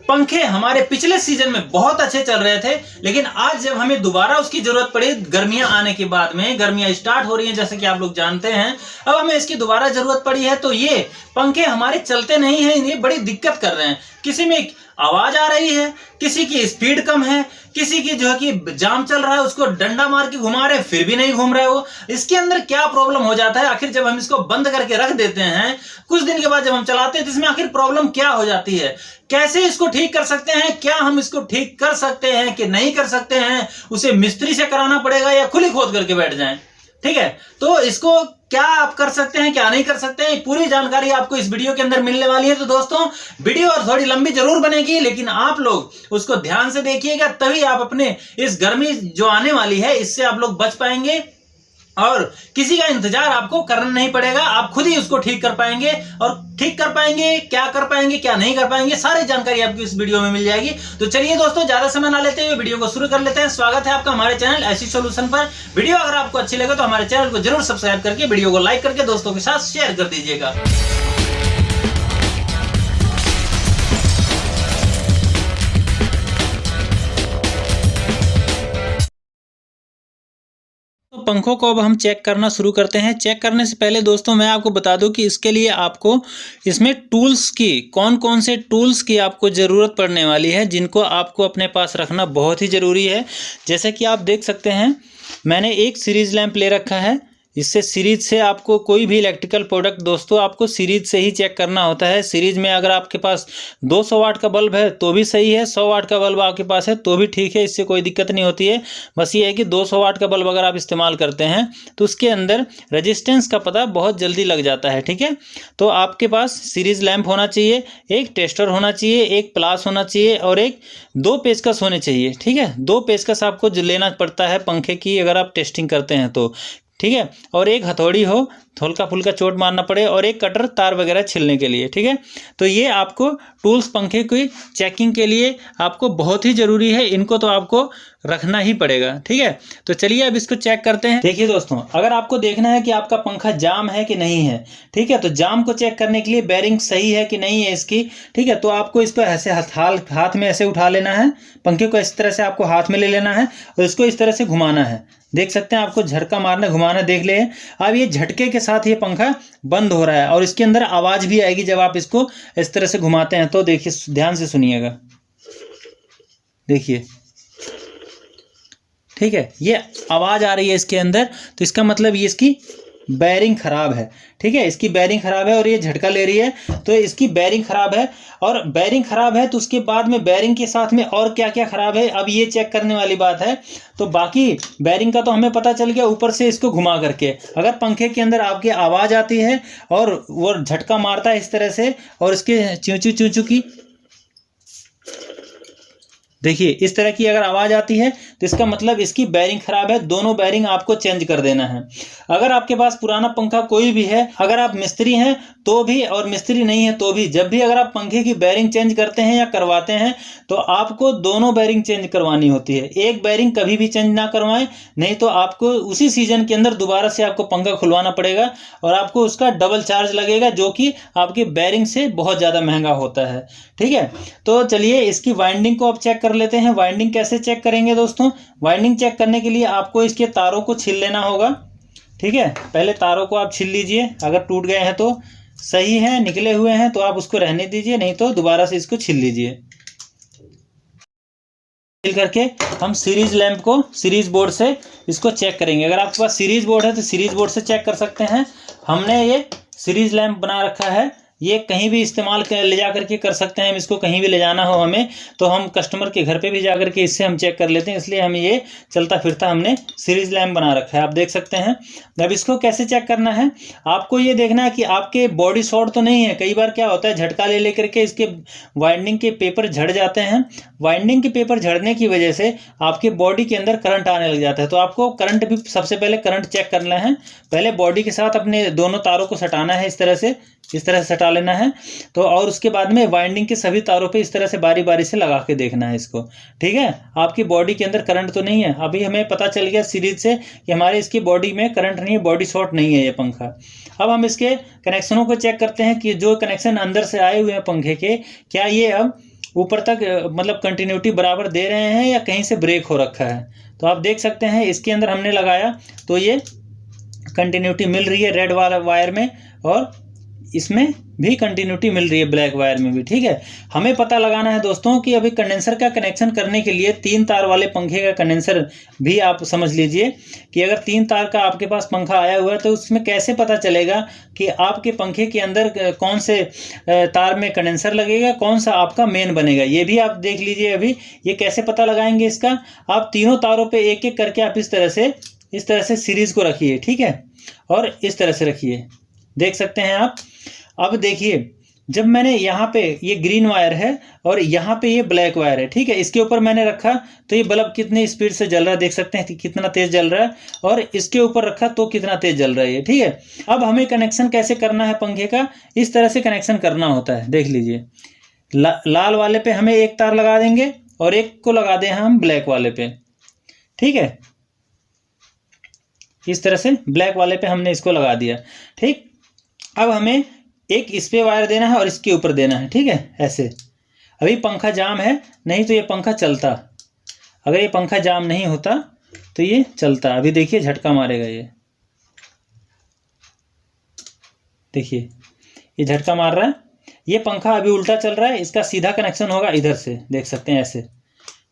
पंखे हमारे पिछले सीजन में बहुत अच्छे चल रहे थे, लेकिन आज जब हमें दोबारा उसकी जरूरत पड़ी, गर्मियां आने के बाद में, गर्मियां स्टार्ट हो रही हैं जैसे कि आप लोग जानते हैं, अब हमें इसकी दोबारा जरूरत पड़ी है, तो ये पंखे हमारे चलते नहीं हैं, ये बड़ी दिक्कत कर रहे हैं। किसी में आवाज आ रही है, किसी की स्पीड कम है, किसी की जो है कि जाम चल रहा है, उसको डंडा मार के घुमा रहे फिर भी नहीं घूम रहे हो। इसके अंदर क्या प्रॉब्लम हो जाता है, आखिर जब हम इसको बंद करके रख देते हैं, कुछ दिन के बाद जब हम चलाते हैं तो इसमें आखिर प्रॉब्लम क्या हो जाती है, कैसे इसको ठीक कर सकते हैं, क्या हम इसको ठीक कर सकते हैं कि नहीं कर सकते हैं, उसे मिस्त्री से कराना पड़ेगा या खुली खोद करके बैठ जाएं। ठीक है, तो इसको क्या आप कर सकते हैं, क्या नहीं कर सकते हैं, पूरी जानकारी आपको इस वीडियो के अंदर मिलने वाली है। तो दोस्तों वीडियो और थोड़ी लंबी जरूर बनेगी, लेकिन आप लोग उसको ध्यान से देखिएगा, तभी आप अपने इस गर्मी जो आने वाली है इससे आप लोग बच पाएंगे और किसी का इंतजार आपको करना नहीं पड़ेगा, आप खुद ही उसको ठीक कर पाएंगे। और ठीक कर पाएंगे, क्या कर पाएंगे, क्या नहीं कर पाएंगे, सारी जानकारी आपको इस वीडियो में मिल जाएगी। तो चलिए दोस्तों, ज्यादा समय ना लेते हुए वीडियो को शुरू कर लेते हैं। स्वागत है आपका हमारे चैनल ऐसी सॉल्यूशन पर। वीडियो अगर आपको अच्छी लगे तो हमारे चैनल को जरूर सब्सक्राइब करके वीडियो को लाइक करके दोस्तों के साथ शेयर कर दीजिएगा। पंखों को अब हम चेक करना शुरू करते हैं। चेक करने से पहले दोस्तों मैं आपको बता दूं कि इसके लिए आपको इसमें टूल्स की, कौन कौन से टूल्स की आपको ज़रूरत पड़ने वाली है, जिनको आपको अपने पास रखना बहुत ही ज़रूरी है। जैसे कि आप देख सकते हैं, मैंने एक सीरीज लैंप ले रखा है। इससे सीरीज से आपको कोई भी इलेक्ट्रिकल प्रोडक्ट दोस्तों आपको सीरीज से ही चेक करना होता है। सीरीज में अगर आपके पास 200 वाट का बल्ब है तो भी सही है, 100 वाट का बल्ब आपके पास है तो भी ठीक है, इससे कोई दिक्कत नहीं होती है। बस ये है कि 200 वाट का बल्ब अगर आप इस्तेमाल करते हैं तो उसके अंदर रजिस्टेंस का पता बहुत जल्दी लग जाता है। ठीक है, तो आपके पास सीरीज लैंप होना चाहिए, एक टेस्टर होना चाहिए, एक प्लास होना चाहिए और एक 2 पेचकस होने चाहिए। ठीक है, 2 पेचकस आपको लेना पड़ता है पंखे की अगर आप टेस्टिंग करते हैं तो। ठीक है, और एक हथौड़ी हो, हल्का फुल्का चोट मारना पड़े, और एक कटर तार वगैरह छिलने के लिए। ठीक है, तो ये आपको टूल्स पंखे की चेकिंग के लिए आपको बहुत ही ज़रूरी है, इनको तो आपको रखना ही पड़ेगा। ठीक है, तो चलिए अब इसको चेक करते हैं। देखिए दोस्तों, अगर आपको देखना है कि आपका पंखा जाम है कि नहीं है, ठीक है, तो जाम को चेक करने के लिए बेरिंग सही है कि नहीं है इसकी, ठीक है, तो आपको इसको ऐसे हाथ में ऐसे उठा लेना है, पंखे को इस तरह से आपको हाथ में ले लेना है और इसको इस तरह से घुमाना है। देख सकते हैं, आपको झटका मारना, घुमाना देख ले। अब ये झटके के साथ ये पंखा बंद हो रहा है और इसके अंदर आवाज़ भी आएगी जब आप इसको इस तरह से घुमाते हैं। तो देखिए, ध्यान से सुनिएगा, देखिए, ठीक है, ये आवाज़ आ रही है इसके अंदर, तो इसका मतलब ये इसकी बैरिंग ख़राब है। ठीक है, इसकी बैरिंग ख़राब है और ये झटका ले रही है, तो इसकी बैरिंग ख़राब है। और बैरिंग ख़राब है तो उसके बाद में बैरिंग के साथ में और क्या क्या ख़राब है, अब ये चेक करने वाली बात है। तो बाकी बैरिंग का तो हमें पता चल गया, ऊपर से इसको घुमा करके अगर पंखे के अंदर आपकी आवाज़ आती है और वो झटका मारता है इस तरह से, और इसके चूचू चूचू की, देखिए इस तरह की अगर आवाज़ आती है तो इसका मतलब इसकी बैरिंग ख़राब है। दोनों बैरिंग आपको चेंज कर देना है। अगर आपके पास पुराना पंखा कोई भी है, अगर आप मिस्त्री हैं तो भी और मिस्त्री नहीं है तो भी, जब भी अगर आप पंखे की बैरिंग चेंज करते हैं या करवाते हैं तो आपको दोनों बैरिंग चेंज करवानी होती है। एक बैरिंग कभी भी चेंज ना करवाएं, नहीं तो आपको उसी सीजन के अंदर दोबारा से आपको पंखा खुलवाना पड़ेगा और आपको उसका डबल चार्ज लगेगा, जो कि आपकी बैरिंग से बहुत ज़्यादा महंगा होता है। ठीक है, तो चलिए इसकी वाइंडिंग को आप चेक कर लेते हैं। वाइंडिंग कैसे चेक करेंगे दोस्तों? वाइंडिंग चेक करने के लिए आपको इसके तारों को छील लेना होगा। ठीक है, पहले तारों को आप छील लीजिए, अगर टूट गए हैं तो सही है, निकले हुए हैं तो आप उसको रहने दीजिए, नहीं तो दोबारा से इसको छील लीजिए। छील करके हम सीरीज लैंप को सीरीज बोर्ड से इसको चेक करेंगे। अगर आपके पास सीरीज बोर्ड है तो सीरीज बोर्ड से चेक कर सकते हैं। हमने ये सीरीज लैंप बना रखा है, ये कहीं भी इस्तेमाल ले जा करके कर सकते हैं। हम इसको कहीं भी ले जाना हो हमें तो हम कस्टमर के घर पे भी जा करके इससे हम चेक कर लेते हैं, इसलिए हम ये चलता फिरता हमने सीरीज लैंप बना रखा है, आप देख सकते हैं। अब इसको कैसे चेक करना है, आपको ये देखना है कि आपके बॉडी शॉर्ट तो नहीं है। कई बार क्या होता है, झटका ले लेकर के इसके वाइंडिंग के पेपर झड़ जाते हैं। वाइंडिंग के पेपर झड़ने की वजह से आपके बॉडी के अंदर करंट आने लग जाता है। तो आपको करंट भी, सबसे पहले करंट चेक करना है। पहले बॉडी के साथ अपने दोनों तारों को सटाना है, इस तरह से सटा लेना है। तो और उसके बाद में वाइंडिंग के सभी तारों पे इस तरह से बारी बारी से लगा के देखना है इसको। ठीक है, आपकी बॉडी के अंदर करंट तो नहीं है। अभी हमें पता चल गया सीरीज से कि हमारे इसकी बॉडी में करंट नहीं है, बॉडी शॉर्ट नहीं है ये पंखा। अब हम इसके कनेक्शनों को चेक करते हैं कि जो कनेक्शन अंदर से आए हुए हैं पंखे के, क्या ये अब ऊपर तक मतलब कंटिन्यूटी बराबर दे रहे हैं या कहीं से ब्रेक हो रखा है। तो आप देख सकते हैं इसके अंदर हमने लगाया तो ये कंटिन्यूटी मिल रही है रेड वाला वायर में, और इसमें भी कंटिन्यूटी मिल रही है ब्लैक वायर में भी। ठीक है, हमें पता लगाना है दोस्तों कि अभी कंडेंसर का कनेक्शन करने के लिए 3 तार वाले पंखे का कंडेंसर भी आप समझ लीजिए कि अगर 3 तार का आपके पास पंखा आया हुआ है तो उसमें कैसे पता चलेगा कि आपके पंखे के अंदर कौन से तार में कंडेंसर लगेगा, कौन सा आपका मेन बनेगा, ये भी आप देख लीजिए। अभी ये कैसे पता लगाएंगे इसका, आप तीनों तारों पर एक एक करके आप इस तरह से सीरीज को रखिए। ठीक है, और इस तरह से रखिए, देख सकते हैं आप। अब देखिए, जब मैंने यहाँ पे ये ग्रीन वायर है और यहाँ पे ये ब्लैक वायर है, ठीक है, इसके ऊपर मैंने रखा तो ये बल्ब कितनी स्पीड से जल रहा है, देख सकते हैं कितना तेज जल रहा है, और इसके ऊपर रखा तो कितना तेज जल रहा है ये। ठीक है, अब हमें कनेक्शन कैसे करना है पंखे का, इस तरह से कनेक्शन करना होता है। देख लीजिए, लाल वाले पे हमें एक तार लगा देंगे और एक को लगा दें हम ब्लैक वाले पे। ठीक है, इस तरह से ब्लैक वाले पे हमने इसको लगा दिया। ठीक, अब हमें एक इस पे वायर देना है और इसके ऊपर देना है। ठीक है, ऐसे। अभी पंखा जाम है, नहीं तो ये पंखा चलता, अगर ये पंखा जाम नहीं होता तो ये चलता। अभी देखिए झटका मारेगा ये, देखिए ये झटका मार रहा है। ये पंखा अभी उल्टा चल रहा है, इसका सीधा कनेक्शन होगा इधर से, देख सकते हैं ऐसे।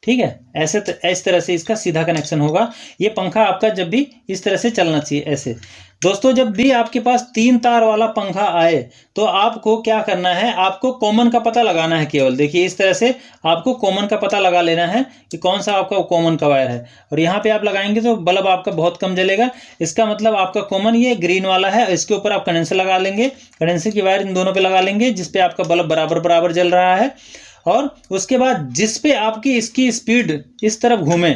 ठीक है, ऐसे इस तरह से इसका सीधा कनेक्शन होगा। ये पंखा आपका जब भी इस तरह से चलना चाहिए, ऐसे। दोस्तों, जब भी आपके पास 3 तार वाला पंखा आए तो आपको क्या करना है, आपको कॉमन का पता लगाना है केवल। देखिए इस तरह से आपको कॉमन का पता लगा लेना है कि कौन सा आपका कॉमन का वायर है, और यहाँ पे आप लगाएंगे तो बल्ब आपका बहुत कम जलेगा। इसका मतलब आपका कॉमन ये ग्रीन वाला है, इसके ऊपर आप कंडेंसर लगा लेंगे, कंडेंसर की वायर इन दोनों पे लगा लेंगे जिसपे आपका बल्ब बराबर जल रहा है। और उसके बाद जिस पे आपकी इसकी स्पीड इस तरफ घूमे,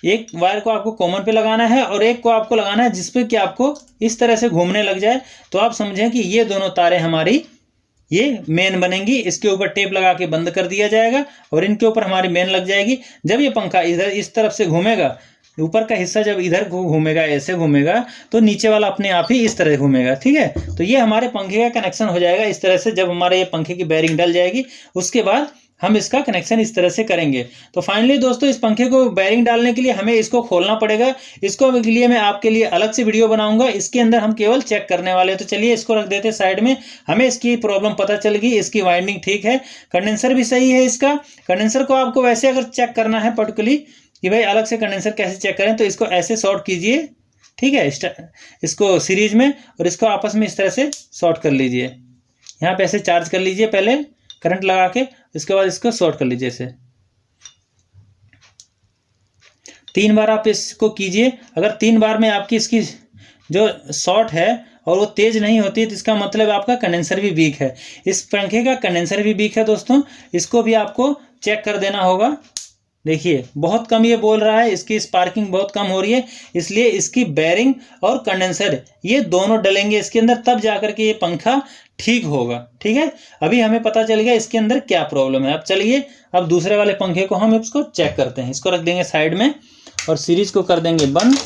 एक वायर को आपको कॉमन पे लगाना है और एक को आपको लगाना है जिस पे कि आपको इस तरह से घूमने लग जाए, तो आप समझें कि ये दोनों तारें हमारी ये मेन बनेंगी। इसके ऊपर टेप लगा के बंद कर दिया जाएगा और इनके ऊपर हमारी मेन लग जाएगी। जब ये पंखा इधर इस तरफ से घूमेगा, ऊपर का हिस्सा जब इधर घूमेगा, ऐसे घूमेगा, तो नीचे वाला अपने आप ही इस तरह घूमेगा। ठीक है, तो ये हमारे पंखे का कनेक्शन हो जाएगा इस तरह से। जब हमारे ये पंखे की बेयरिंग डल जाएगी उसके बाद हम इसका कनेक्शन इस तरह से करेंगे। तो फाइनली दोस्तों, इस पंखे को बेयरिंग डालने के लिए हमें इसको खोलना पड़ेगा। इसको के लिए मैं आपके लिए अलग से वीडियो बनाऊंगा। इसके अंदर हम केवल चेक करने वाले हैं। तो चलिए इसको रख देते साइड में। हमें इसकी प्रॉब्लम पता चल गई, इसकी वाइंडिंग ठीक है, कंडेंसर भी सही है इसका। कंडेंसर को आपको वैसे अगर चेक करना है पर्टिकुलरली कि भाई अलग से कंडेंसर कैसे चेक करें, तो इसको ऐसे शॉर्ट कीजिए। ठीक है, इसको सीरीज में, और इसको आपस में इस तरह से शॉर्ट कर लीजिए। यहाँ पे ऐसे चार्ज कर लीजिए पहले करंट लगा के, इसके बाद इसको शॉर्ट कर लीजिए ऐसे। 3 बार आप इसको कीजिए। अगर 3 बार में आपकी इसकी जो शॉर्ट है और वो तेज नहीं होती है तो इसका मतलब आपका कंडेंसर भी वीक है। इस पंखे का कंडेंसर भी वीक है दोस्तों, इसको भी आपको चेक कर देना होगा। देखिए बहुत कम ये बोल रहा है, इसकी स्पार्किंग बहुत कम हो रही है, इसलिए इसकी बेयरिंग और कंडेंसर ये दोनों डलेंगे इसके अंदर, तब जाकर के ये पंखा ठीक होगा। ठीक है, अभी हमें पता चल गया इसके अंदर क्या प्रॉब्लम है। अब चलिए अब दूसरे वाले पंखे को हम इसको चेक करते हैं। इसको रख देंगे साइड में और सीरीज को कर देंगे बंद,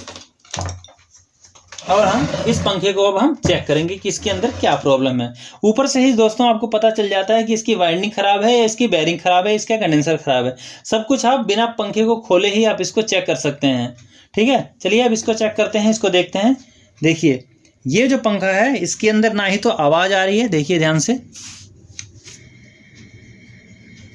और हम इस पंखे को अब हम चेक करेंगे कि इसके अंदर क्या प्रॉब्लम है। ऊपर से ही दोस्तों आपको पता चल जाता है कि इसकी वाइंडिंग खराब है या इसकी बेयरिंग खराब है, इसका कंडेंसर खराब है। सब कुछ आप बिना पंखे को खोले ही आप इसको चेक कर सकते हैं। ठीक है, चलिए अब इसको चेक करते हैं, इसको देखते हैं। देखिए ये जो पंखा है इसके अंदर ना ही तो आवाज़ आ रही है, देखिए ध्यान से।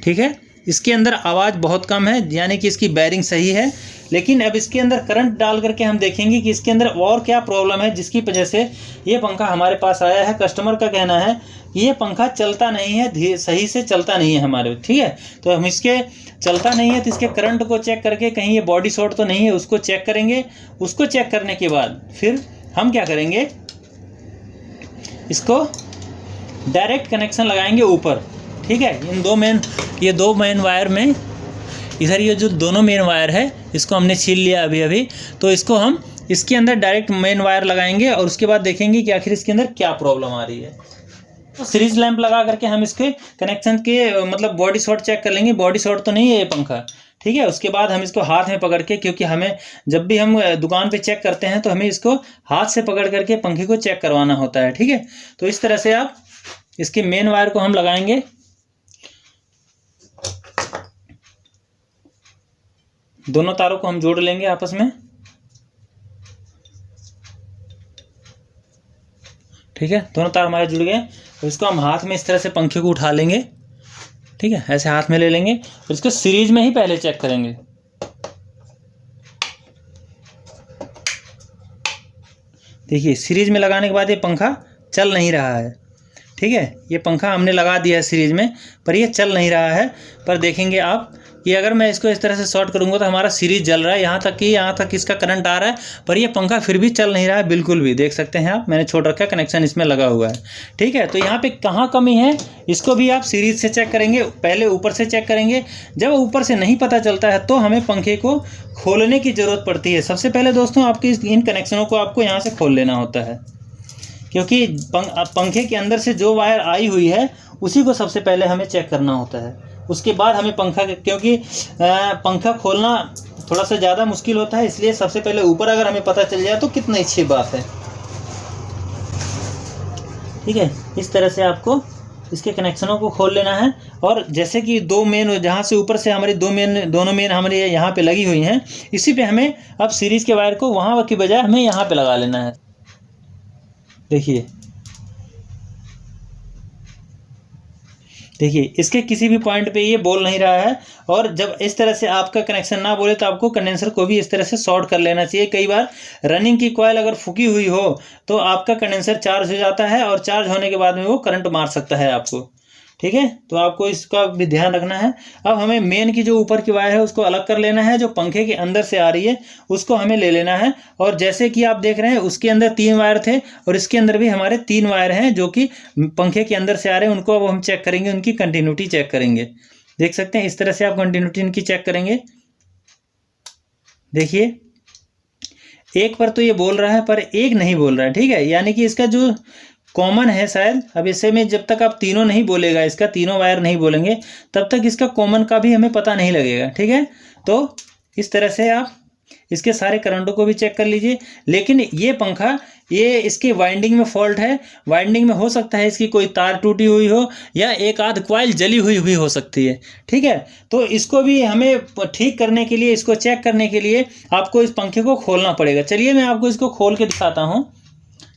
ठीक है, इसके अंदर आवाज़ बहुत कम है, यानी कि इसकी बेयरिंग सही है। लेकिन अब इसके अंदर करंट डाल करके हम देखेंगे कि इसके अंदर और क्या प्रॉब्लम है जिसकी वजह से ये पंखा हमारे पास आया है। कस्टमर का कहना है कि ये पंखा चलता नहीं है, सही से चलता नहीं है हमारे। ठीक है, तो हम इसके चलता नहीं है तो इसके करंट को चेक करके कहीं ये बॉडी शॉर्ट तो नहीं है उसको चेक करेंगे। उसको चेक करने के बाद फिर हम क्या करेंगे, इसको डायरेक्ट कनेक्शन लगाएंगे ऊपर। ठीक है, ये दो मेन वायर में, इधर ये जो दोनों मेन वायर है इसको हमने छील लिया अभी। तो इसको हम इसके अंदर डायरेक्ट मेन वायर लगाएंगे और उसके बाद देखेंगे कि आखिर इसके अंदर क्या प्रॉब्लम आ रही है। तो सीरीज लैंप लगा करके हम इसके कनेक्शन के मतलब बॉडी शॉर्ट चेक कर लेंगे। बॉडी शॉर्ट तो नहीं है ये पंखा। ठीक है, उसके बाद हम इसको हाथ में पकड़ के, क्योंकि हमें जब भी हम दुकान पे चेक करते हैं तो हमें इसको हाथ से पकड़ करके पंखे को चेक करवाना होता है। ठीक है, तो इस तरह से आप इसके मेन वायर को हम लगाएंगे दोनों तारों को हम जोड़ लेंगे आपस में। ठीक है, दोनों तार हमारे जुड़ गए। और इसको हम हाथ में इस तरह से पंखे को उठा लेंगे। ठीक है, ऐसे हाथ में ले लेंगे और इसको सीरीज में ही पहले चेक करेंगे। देखिए, सीरीज में लगाने के बाद ये पंखा चल नहीं रहा है। ठीक है, ये पंखा हमने लगा दिया है सीरीज में, पर ये चल नहीं रहा है। पर देखेंगे आप, ये अगर मैं इसको इस तरह से शॉर्ट करूंगा तो हमारा सीरीज जल रहा है, यहाँ तक इसका करंट आ रहा है, पर ये पंखा फिर भी चल नहीं रहा है बिल्कुल भी। देख सकते हैं आप, मैंने छोड़ रखा है, कनेक्शन इसमें लगा हुआ है। ठीक है, तो यहाँ पे कहाँ कमी है, इसको भी आप सीरीज से चेक करेंगे। पहले ऊपर से चेक करेंगे। जब ऊपर से नहीं पता चलता है तो हमें पंखे को खोलने की ज़रूरत पड़ती है। सबसे पहले दोस्तों, आपकी इन कनेक्शनों को आपको यहाँ से खोल लेना होता है, क्योंकि पंखे के अंदर से जो वायर आई हुई है उसी को सबसे पहले हमें चेक करना होता है। उसके बाद हमें क्योंकि पंखा खोलना थोड़ा सा ज़्यादा मुश्किल होता है, इसलिए सबसे पहले ऊपर अगर हमें पता चल जाए तो कितनी अच्छी बात है। ठीक है, इस तरह से आपको इसके कनेक्शनों को खोल लेना है। और जैसे कि दो मेन, जहाँ से ऊपर से हमारी दोनों मेन हमारी यहाँ पे लगी हुई हैं, इसी पे हमें अब सीरीज़ के वायर को वहाँ की बजाय हमें यहाँ पे लगा लेना है। देखिए, इसके किसी भी पॉइंट पे ये बोल नहीं रहा है। और जब इस तरह से आपका कनेक्शन ना बोले तो आपको कंडेंसर को भी इस तरह से शॉर्ट कर लेना चाहिए। कई बार रनिंग की कॉइल अगर फूकी हुई हो तो आपका कंडेंसर चार्ज हो जाता है, और चार्ज होने के बाद में वो करंट मार सकता है आपको। ठीक है, तो आपको इसका भी ध्यान रखना है। अब हमें मेन की जो ऊपर की वायर है उसको अलग कर लेना है, जो पंखे के अंदर से आ रही है उसको हमें ले लेना है। और जैसे कि आप देख रहे हैं, उसके अंदर 3 वायर थे और इसके अंदर भी हमारे 3 वायर हैं जो कि पंखे के अंदर से आ रहे हैं। उनको अब हम चेक करेंगे, उनकी कंटिन्यूटी चेक करेंगे। देख सकते हैं, इस तरह से आप कंटिन्यूटी इनकी चेक करेंगे। देखिए, एक पर तो ये बोल रहा है पर एक नहीं बोल रहा है। ठीक है, यानी कि इसका जो कॉमन है शायद, अब इसे में जब तक आप तीनों नहीं बोलेगा, इसका तीनों वायर नहीं बोलेंगे, तब तक इसका कॉमन का भी हमें पता नहीं लगेगा। ठीक है, तो इस तरह से आप इसके सारे करंटों को भी चेक कर लीजिए। लेकिन ये पंखा, ये इसकी वाइंडिंग में फॉल्ट है। वाइंडिंग में हो सकता है इसकी कोई तार टूटी हुई हो या एक आध कॉइल जली हुई भी हो सकती है। ठीक है, तो इसको भी हमें ठीक करने के लिए, इसको चेक करने के लिए आपको इस पंखे को खोलना पड़ेगा। चलिए मैं आपको इसको खोल के दिखाता हूँ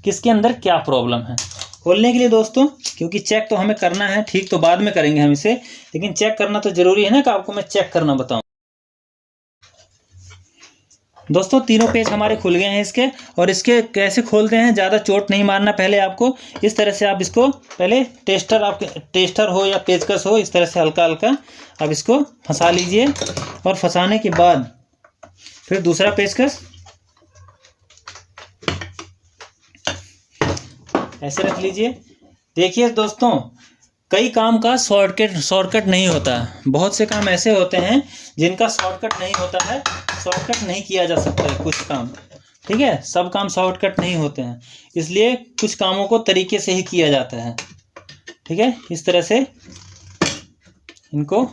कि इसके अंदर क्या प्रॉब्लम है। खोलने के लिए दोस्तों, क्योंकि चेक तो हमें करना है, ठीक तो बाद में करेंगे हम इसे, लेकिन चेक करना तो जरूरी है ना, कि आपको मैं चेक करना बताऊं। दोस्तों, तीनों पेज हमारे खुल गए हैं इसके। और इसके कैसे खोलते हैं, ज़्यादा चोट नहीं मारना। पहले आपको इस तरह से आप इसको पहले टेस्टर हो या पेचकस हो, इस तरह से हल्का हल्का आप इसको फंसा लीजिए। और फंसाने के बाद फिर दूसरा पेचकस ऐसे रख लीजिए। देखिए दोस्तों, कई काम का शॉर्टकट नहीं होता। बहुत से काम ऐसे होते हैं जिनका शॉर्टकट नहीं होता है, शॉर्टकट नहीं किया जा सकता है कुछ काम। ठीक है, सब काम शॉर्टकट नहीं होते हैं, इसलिए कुछ कामों को तरीके से ही किया जाता है। ठीक है, इस तरह से इनको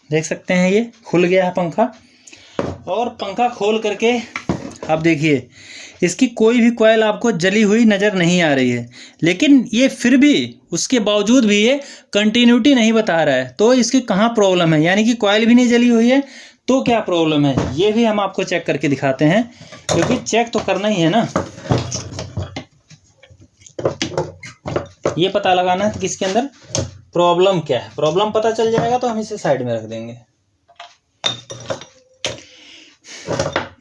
देख सकते हैं, ये खुल गया है पंखा। और पंखा खोल करके आप देखिए, इसकी कोई भी कॉइल आपको जली हुई नज़र नहीं आ रही है, लेकिन ये फिर भी, उसके बावजूद भी ये कंटिन्यूटी नहीं बता रहा है। तो इसकी कहाँ प्रॉब्लम है, यानी कि कॉइल भी नहीं जली हुई है तो क्या प्रॉब्लम है, ये भी हम आपको चेक करके दिखाते हैं, क्योंकि चेक तो करना ही है ना। ये पता लगाना है कि इसके अंदर प्रॉब्लम क्या है। प्रॉब्लम पता चल जाएगा तो हम इसे साइड में रख देंगे।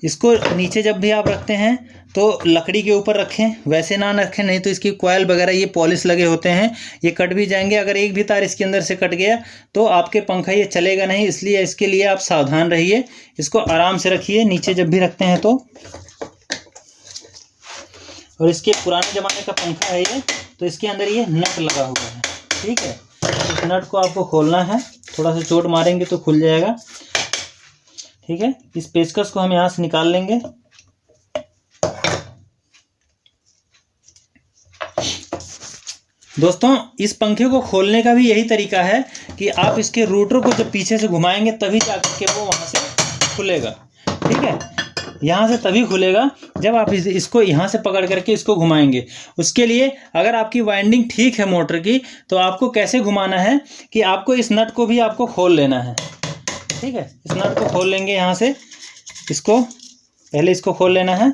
इसको नीचे जब भी आप रखते हैं तो लकड़ी के ऊपर रखें, वैसे ना रखें, नहीं तो इसकी कॉइल वगैरह ये पॉलिश लगे होते हैं, ये कट भी जाएंगे। अगर एक भी तार इसके अंदर से कट गया तो आपके पंखा ये चलेगा नहीं, इसलिए इसके लिए आप सावधान रहिए। इसको आराम से रखिए नीचे जब भी रखते हैं तो। और इसके पुराने ज़माने का पंखा है ये, तो इसके अंदर ये नट लगा हुआ है। ठीक है, इस नट को आपको खोलना है, थोड़ा सा चोट मारेंगे तो खुल जाएगा। ठीक है, इस पेचकस को हम यहाँ से निकाल लेंगे। दोस्तों इस पंखे को खोलने का भी यही तरीका है कि आप इसके रोटर को जब पीछे से घुमाएंगे तभी जाकर के वो वहाँ से खुलेगा। ठीक है, यहाँ से तभी खुलेगा जब आप इसको यहाँ से पकड़ करके इसको घुमाएंगे। उसके लिए अगर आपकी वाइंडिंग ठीक है मोटर की, तो आपको कैसे घुमाना है कि आपको इस नट को भी आपको खोल लेना है। ठीक है, इस नट को खोल लेंगे यहाँ से, इसको पहले इसको खोल लेना है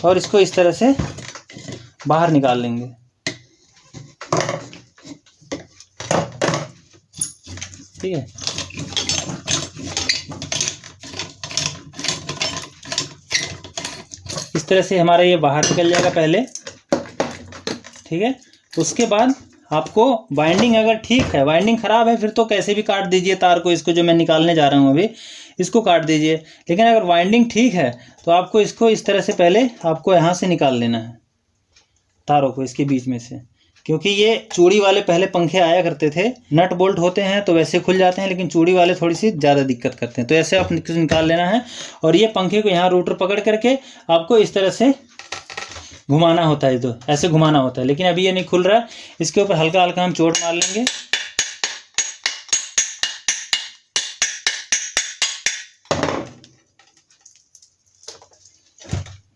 और इसको इस तरह से बाहर निकाल लेंगे। ठीक है, इस तरह से हमारा ये बाहर निकल जाएगा पहले। ठीक है, उसके बाद आपको वाइंडिंग अगर ठीक है, वाइंडिंग ख़राब है फिर तो कैसे भी काट दीजिए तार को, इसको जो मैं निकालने जा रहा हूँ अभी इसको काट दीजिए। लेकिन अगर वाइंडिंग ठीक है तो आपको इसको इस तरह से पहले आपको यहाँ से निकाल लेना है तारों को इसके बीच में से, क्योंकि ये चूड़ी वाले पहले पंखे आया करते थे, नट बोल्ट होते हैं तो वैसे खुल जाते हैं, लेकिन चूड़ी वाले थोड़ी सी ज़्यादा दिक्कत करते हैं। तो ऐसे आप निकाल लेना है और ये पंखे को यहाँ रोटर पकड़ करके आपको इस तरह से घुमाना होता है, तो ऐसे घुमाना होता है। लेकिन अभी ये नहीं खुल रहा है, इसके ऊपर हल्का हल्का हम चोट मार लेंगे।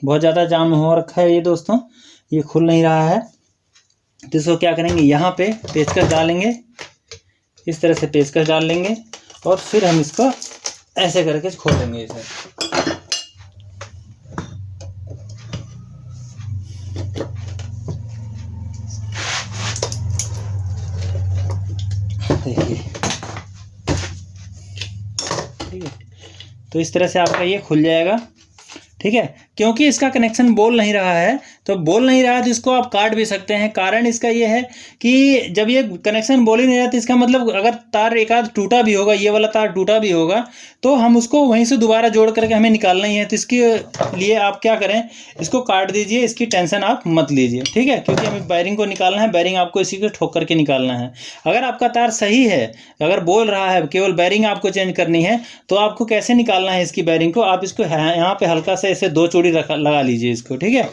बहुत ज़्यादा जाम हो रखा है ये दोस्तों, ये खुल नहीं रहा है। तो इसको क्या करेंगे, यहाँ पे पेचकस डालेंगे, इस तरह से पेचकस डाल लेंगे और फिर हम इसको ऐसे करके खोलेंगे इसे। देखिए, ठीक है, तो इस तरह से आपका ये खुल जाएगा। ठीक है, क्योंकि इसका कनेक्शन बोल नहीं रहा है, तो बोल नहीं रहा है तो इसको आप काट भी सकते हैं। कारण इसका ये है कि जब ये कनेक्शन बोल ही नहीं रहा तो इसका मतलब अगर तार एक आध टूटा भी होगा, ये वाला तार टूटा भी होगा, तो हम उसको वहीं से दोबारा जोड़ करके हमें निकालना ही है। तो इसके लिए आप क्या करें, इसको काट दीजिए, इसकी टेंशन आप मत लीजिए। ठीक है, क्योंकि हमें वायरिंग को निकालना है, वायरिंग आपको इसी को ठोक करके निकालना है। अगर आपका तार सही है, अगर बोल रहा है, केवल वायरिंग आपको चेंज करनी है, तो आपको कैसे निकालना है इसकी वायरिंग को, आप इसको यहाँ पे हल्का से ऐसे 2 चूड़ी लगा लीजिए इसको। ठीक है,